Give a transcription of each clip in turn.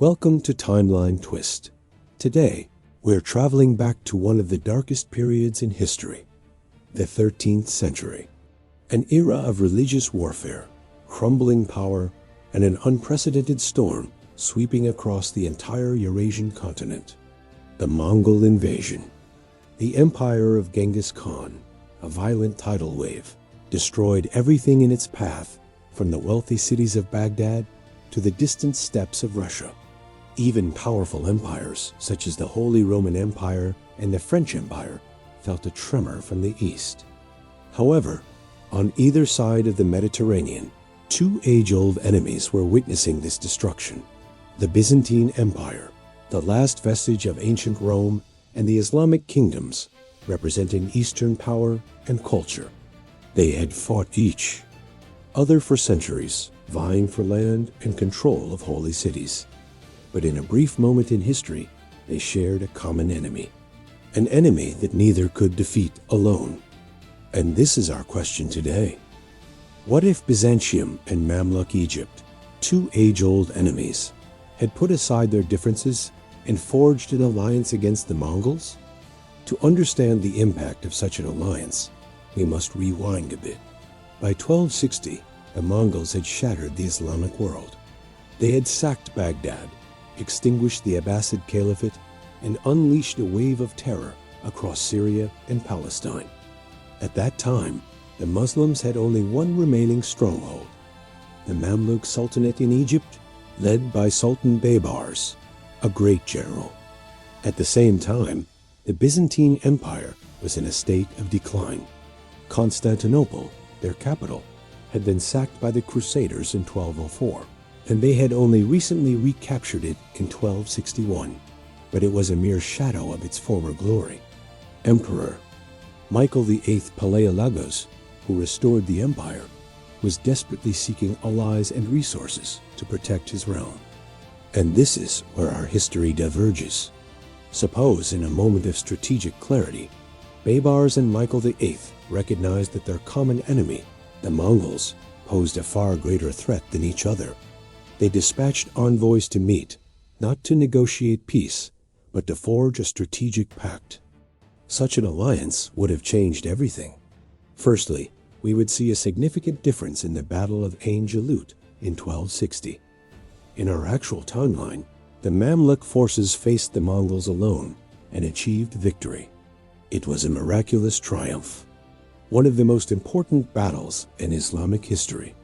Welcome to Timeline Twist. Today, we're traveling back to one of the darkest periods in history, the 13th century. An era of religious warfare, crumbling power, and an unprecedented storm sweeping across the entire Eurasian continent. The Mongol invasion. The empire of Genghis Khan, a violent tidal wave, destroyed everything in its path, from the wealthy cities of Baghdad to the distant steppes of Russia. Even powerful empires, such as the Holy Roman Empire and the French Empire, felt a tremor from the east. However, on either side of the Mediterranean, two age-old enemies were witnessing this destruction: the Byzantine Empire, the last vestige of ancient Rome, and the Islamic kingdoms, representing Eastern power and culture. They had fought each other for centuries, vying for land and control of holy cities. But in a brief moment in history, they shared a common enemy, an enemy that neither could defeat alone. And this is our question today. What if Byzantium and Mamluk Egypt, two age-old enemies, had put aside their differences and forged an alliance against the Mongols? To understand the impact of such an alliance, we must rewind a bit. By 1260, the Mongols had shattered the Islamic world. They had sacked Baghdad, extinguished the Abbasid Caliphate, and unleashed a wave of terror across Syria and Palestine. At that time, the Muslims had only one remaining stronghold, the Mamluk Sultanate in Egypt, led by Sultan Baybars, a great general. At the same time, the Byzantine Empire was in a state of decline. Constantinople, their capital, had been sacked by the Crusaders in 1204, and they had only recently recaptured it in 1261, but it was a mere shadow of its former glory. Emperor Michael VIII Palaiologos, who restored the empire, was desperately seeking allies and resources to protect his realm. And this is where our history diverges. Suppose, in a moment of strategic clarity, Baybars and Michael VIII recognized that their common enemy, the Mongols, posed a far greater threat than each other. They dispatched envoys to meet, not to negotiate peace, but to forge a strategic pact. Such an alliance would have changed everything. Firstly, we would see a significant difference in the Battle of Ain Jalut in 1260. In our actual timeline, the Mamluk forces faced the Mongols alone and achieved victory. It was a miraculous triumph, one of the most important battles in Islamic history.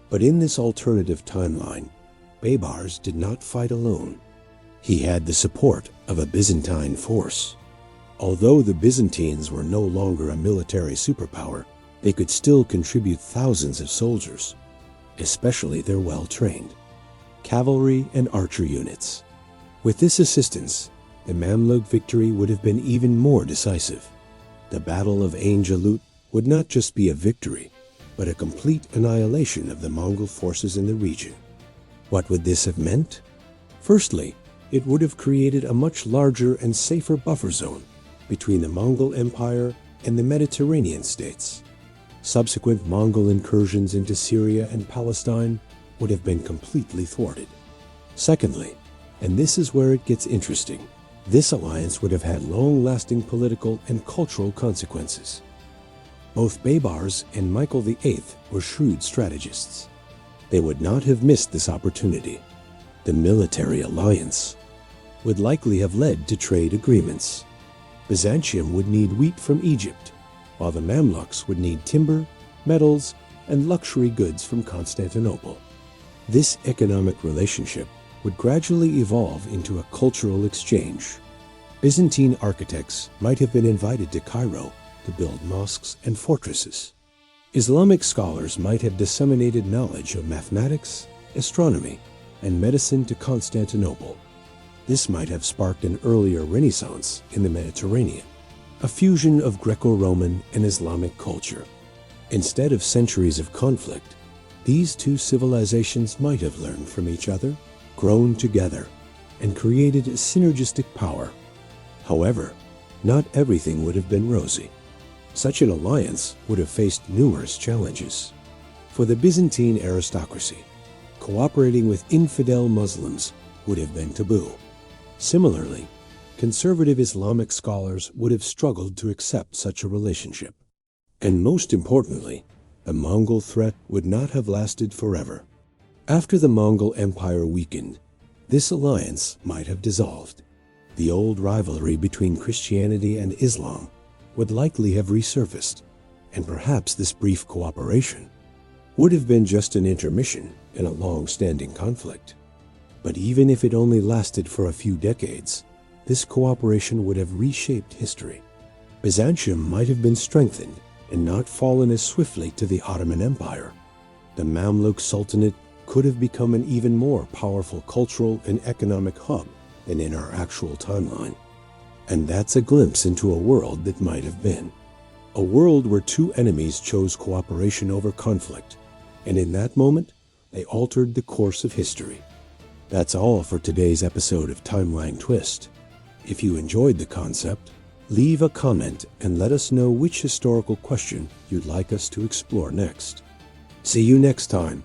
But in this alternative timeline, Baybars did not fight alone. He had the support of a Byzantine force. Although the Byzantines were no longer a military superpower, they could still contribute thousands of soldiers, especially their well-trained cavalry and archer units. With this assistance, the Mamluk victory would have been even more decisive. The Battle of Ain Jalut would not just be a victory, but a complete annihilation of the Mongol forces in the region. What would this have meant? Firstly, it would have created a much larger and safer buffer zone between the Mongol Empire and the Mediterranean states. Subsequent Mongol incursions into Syria and Palestine would have been completely thwarted. Secondly, and this is where it gets interesting, this alliance would have had long-lasting political and cultural consequences. Both Baybars and Michael VIII were shrewd strategists. They would not have missed this opportunity. The military alliance would likely have led to trade agreements. Byzantium would need wheat from Egypt, while the Mamluks would need timber, metals, and luxury goods from Constantinople. This economic relationship would gradually evolve into a cultural exchange. Byzantine architects might have been invited to Cairo to build mosques and fortresses. Islamic scholars might have disseminated knowledge of mathematics, astronomy, and medicine to Constantinople. This might have sparked an earlier Renaissance in the Mediterranean, a fusion of Greco-Roman and Islamic culture. Instead of centuries of conflict, these two civilizations might have learned from each other, grown together, and created a synergistic power. However, not everything would have been rosy. Such an alliance would have faced numerous challenges. For the Byzantine aristocracy, cooperating with infidel Muslims would have been taboo. Similarly, conservative Islamic scholars would have struggled to accept such a relationship. And most importantly, the Mongol threat would not have lasted forever. After the Mongol Empire weakened, this alliance might have dissolved. The old rivalry between Christianity and Islam would likely have resurfaced, and perhaps this brief cooperation would have been just an intermission in a long-standing conflict. But even if it only lasted for a few decades, this cooperation would have reshaped history. Byzantium might have been strengthened and not fallen as swiftly to the Ottoman Empire. The Mamluk Sultanate could have become an even more powerful cultural and economic hub than in our actual timeline. And that's a glimpse into a world that might have been. A world where two enemies chose cooperation over conflict, and in that moment, they altered the course of history. That's all for today's episode of Timeline Twist. If you enjoyed the concept, leave a comment and let us know which historical question you'd like us to explore next. See you next time.